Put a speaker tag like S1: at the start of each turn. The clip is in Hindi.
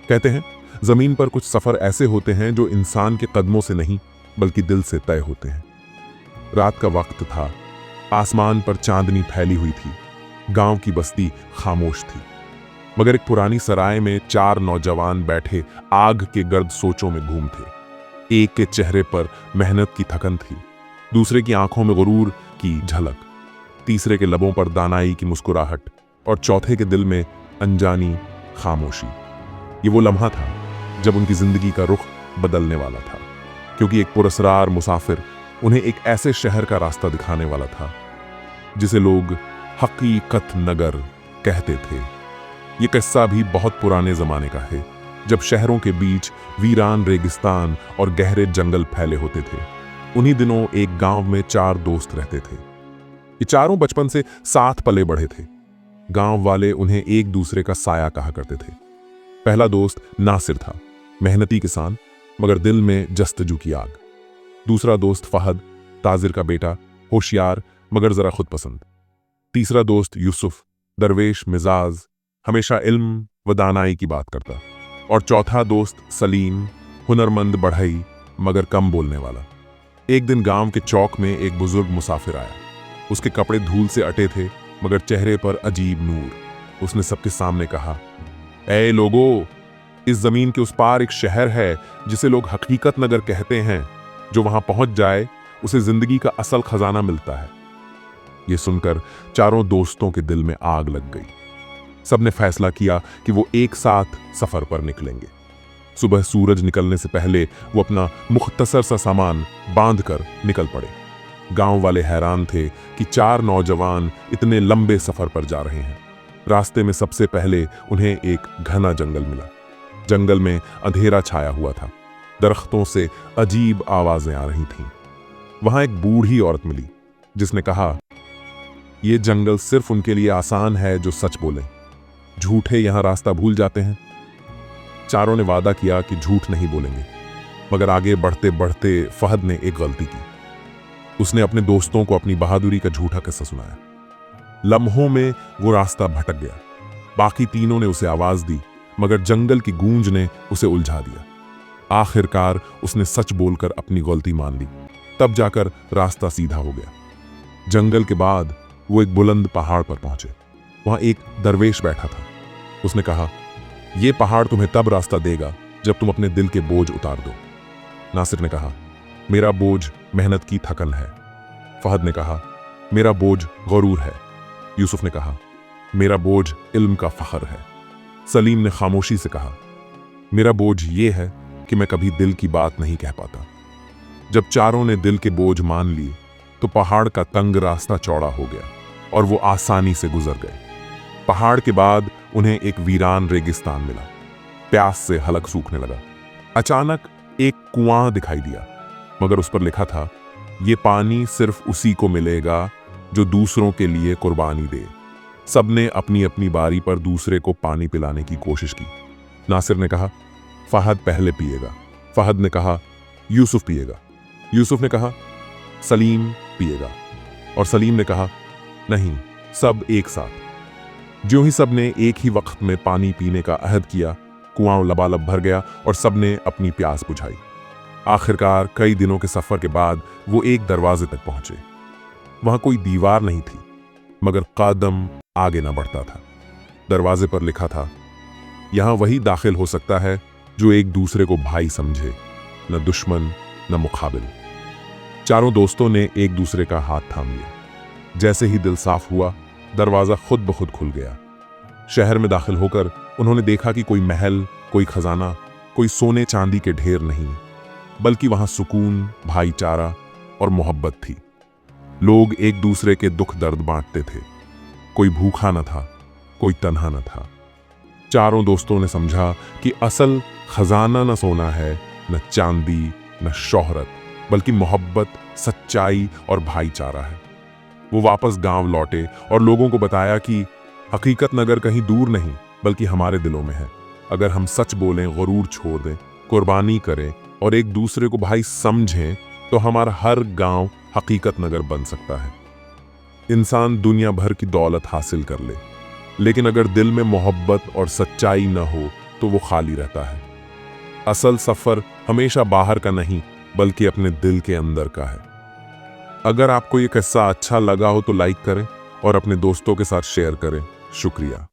S1: कहते हैं जमीन पर कुछ सफर ऐसे होते हैं जो इंसान के कदमों से नहीं बल्कि दिल से तय होते हैं। रात का वक्त था, आसमान पर चांदनी फैली हुई थी, गांव की बस्ती खामोश थी, मगर एक पुरानी सराय में 4 नौजवान बैठे आग के गर्द सोचों में घूम थे। एक के चेहरे पर मेहनत की थकन थी, दूसरे की आंखों में गुरूर की झलक, तीसरे के लबों पर दानाई की मुस्कुराहट और चौथे के दिल में अनजानी खामोशी। ये वो लम्हा था जब उनकी जिंदगी का रुख बदलने वाला था, क्योंकि एक पुरस्कार मुसाफिर उन्हें एक ऐसे शहर का रास्ता दिखाने वाला था जिसे लोग हकीकत नगर कहते थे। ये किस्सा भी बहुत पुराने जमाने का है, जब शहरों के बीच वीरान रेगिस्तान और गहरे जंगल फैले होते थे। उन्हीं दिनों एक गांव में 4 दोस्त रहते थे। ये चारों बचपन से साथ पले बढ़े थे। गांव वाले उन्हें एक दूसरे का साया कहा करते थे। पहला दोस्त नासिर था, मेहनती किसान मगर दिल में जस्तजू की आग। दूसरा दोस्त फहद, ताजिर का बेटा, होशियार मगर जरा खुद पसंद। तीसरा दोस्त यूसुफ, दरवेश मिजाज, हमेशा इल्म व दानाई की बात करता। और चौथा दोस्त सलीम, हुनरमंद बढ़ई मगर कम बोलने वाला। एक दिन गांव के चौक में एक बुजुर्ग मुसाफिर आया। उसके कपड़े धूल से अटे थे मगर चेहरे पर अजीब नूर। उसने सबके सामने कहा, ऐ लोगो, इस जमीन के उस पार एक शहर है जिसे लोग हकीकत नगर कहते हैं। जो वहां पहुंच जाए उसे जिंदगी का असल खजाना मिलता है। यह सुनकर चारों दोस्तों के दिल में आग लग गई। सबने फैसला किया कि वो एक साथ सफर पर निकलेंगे। सुबह सूरज निकलने से पहले वो अपना मुख्तसर सा सामान बांध कर निकल पड़े। गांव वाले हैरान थे कि 4 नौजवान इतने लंबे सफर पर जा रहे हैं। रास्ते में सबसे पहले उन्हें एक घना जंगल मिला। जंगल में अंधेरा छाया हुआ था, दरख्तों से अजीब आवाजें आ रही थीं। वहां एक बूढ़ी औरत मिली जिसने कहा, यह जंगल सिर्फ उनके लिए आसान है जो सच बोले, झूठे यहां रास्ता भूल जाते हैं। चारों ने वादा किया कि झूठ नहीं बोलेंगे, मगर आगे बढ़ते बढ़ते फहद ने एक गलती की। उसने अपने दोस्तों को अपनी बहादुरी का झूठा किस्सा सुनाया। लम्हों में वो रास्ता भटक गया। बाकी तीनों ने उसे आवाज दी, मगर जंगल की गूंज ने उसे उलझा दिया। आखिरकार उसने सच बोलकर अपनी गलती मान ली। तब जाकर रास्ता सीधा हो गया। जंगल के बाद वो एक बुलंद पहाड़ पर पहुंचे। वहां एक दरवेश बैठा था। उसने कहा, यह पहाड़ तुम्हें तब रास्ता देगा जब तुम अपने दिल के बोझ उतार दो। नासिर ने कहा, मेरा बोझ मेहनत की थकन है। फहद ने कहा, मेरा बोझ गुरूर है। यूसुफ ने कहा, मेरा बोझ इल्म का फख्र है। सलीम ने खामोशी से कहा, मेरा बोझ ये है कि मैं कभी दिल की बात नहीं कह पाता। जब चारों ने दिल के बोझ मान लिए तो पहाड़ का तंग रास्ता चौड़ा हो गया और वो आसानी से गुजर गए। पहाड़ के बाद उन्हें एक वीरान रेगिस्तान मिला। प्यास से हलक सूखने लगा। अचानक एक कुआं दिखाई दिया, मगर उस पर लिखा था, ये पानी सिर्फ उसी को मिलेगा जो दूसरों के लिए कुर्बानी दे। सबने अपनी अपनी बारी पर दूसरे को पानी पिलाने की कोशिश की। नासिर ने कहा, फहद पहले पिएगा। फहद ने कहा, यूसुफ पिएगा। यूसुफ ने कहा, सलीम पिएगा। और सलीम ने कहा, नहीं, सब एक साथ। ज्यों ही सबने एक ही वक्त में पानी पीने का अहद किया, कुआं लबालब भर गया और सबने अपनी प्यास बुझाई। आखिरकार कई दिनों के सफर के बाद वो एक दरवाजे तक पहुंचे। वहां कोई दीवार नहीं थी, मगर कदम आगे न बढ़ता था। दरवाजे पर लिखा था, यहां वही दाखिल हो सकता है जो एक दूसरे को भाई समझे, न दुश्मन न मुकाबिल। चारों दोस्तों ने एक दूसरे का हाथ थाम लिया। जैसे ही दिल साफ हुआ, दरवाजा खुद ब खुद खुल गया। शहर में दाखिल होकर उन्होंने देखा कि कोई महल, कोई खजाना, कोई सोने चांदी के ढेर नहीं, बल्कि वहां सुकून, भाईचारा और मोहब्बत थी। लोग एक दूसरे के दुख दर्द बांटते थे। कोई भूखा न था, कोई तन्हा न था। चारों दोस्तों ने समझा कि असल खजाना न सोना है, न चांदी, न शोहरत, बल्कि मोहब्बत, सच्चाई और भाईचारा है। वो वापस गांव लौटे और लोगों को बताया कि हकीकत नगर कहीं दूर नहीं, बल्कि हमारे दिलों में है। अगर हम सच बोलें, गुरूर छोड़ दें, कुर्बानी करें और एक दूसरे को भाई समझें, तो हमारा हर गांव हकीकत नगर बन सकता है। इंसान दुनिया भर की दौलत हासिल कर ले, लेकिन अगर दिल में मोहब्बत और सच्चाई न हो, तो वो खाली रहता है। असल सफर हमेशा बाहर का नहीं बल्कि अपने दिल के अंदर का है। अगर आपको ये किस्सा अच्छा लगा हो तो लाइक करें और अपने दोस्तों के साथ शेयर करें। शुक्रिया।